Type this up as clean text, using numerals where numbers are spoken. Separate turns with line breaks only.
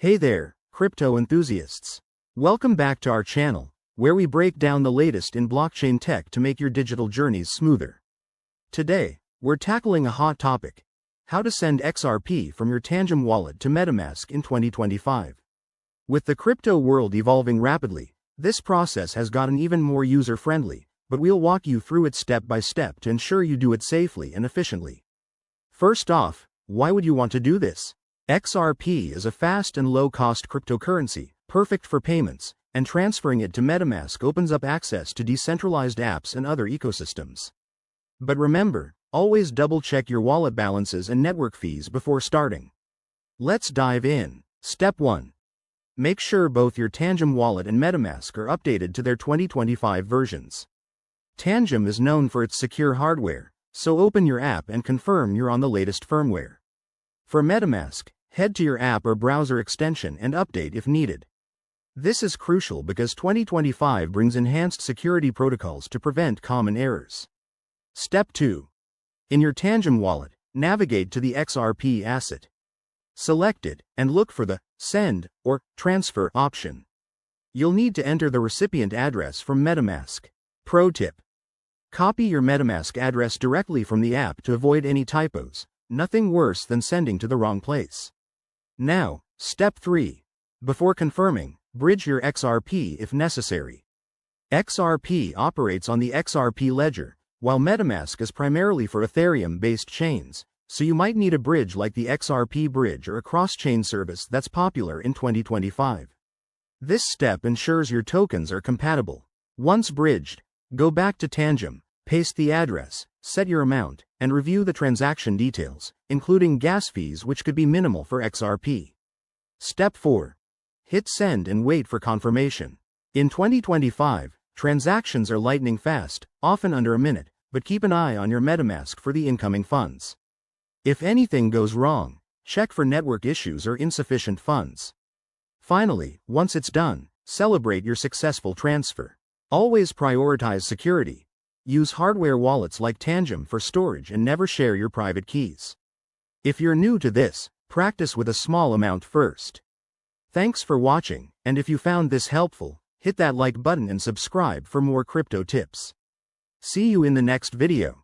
Hey there, crypto enthusiasts. Welcome back to our channel, where we break down the latest in blockchain tech to make your digital journeys smoother. Today, we're tackling a hot topic: how to send XRP from your Tangem wallet to MetaMask in 2025. With the crypto world evolving rapidly, this process has gotten even more user-friendly, but we'll walk you through it step by step to ensure you do it safely and efficiently. First off, why would you want to do this? XRP is a fast and low-cost cryptocurrency, perfect for payments, and transferring it to MetaMask opens up access to decentralized apps and other ecosystems. But remember, always double-check your wallet balances and network fees before starting. Let's dive in. Step 1. Make sure both your Tangem wallet and MetaMask are updated to their 2025 versions. Tangem is known for its secure hardware, so open your app and confirm you're on the latest firmware. For MetaMask, head to your app or browser extension and update if needed. This is crucial because 2025 brings enhanced security protocols to prevent common errors. Step 2. In your Tangem wallet, navigate to the XRP asset. Select it and look for the Send or Transfer option. You'll need to enter the recipient address from MetaMask. Pro tip: copy your MetaMask address directly from the app to avoid any typos. Nothing worse than sending to the wrong place. Now, step 3. Before confirming, bridge your XRP if necessary. XRP operates on the XRP ledger, while MetaMask is primarily for Ethereum-based chains, so you might need a bridge like the XRP bridge or a cross-chain service that's popular in 2025. This step ensures your tokens are compatible. Once bridged, go back to Tangem, paste the address, set your amount, and review the transaction details, including gas fees, which could be minimal for XRP. Step 4. Hit send and wait for confirmation. In 2025, transactions are lightning fast, often under a minute, but keep an eye on your MetaMask for the incoming funds. If anything goes wrong, check for network issues or insufficient funds. Finally, once it's done, celebrate your successful transfer. Always prioritize security. Use hardware wallets like Tangem for storage and never share your private keys. If you're new to this, practice with a small amount first. Thanks for watching, and if you found this helpful, hit that like button and subscribe for more crypto tips. See you in the next video.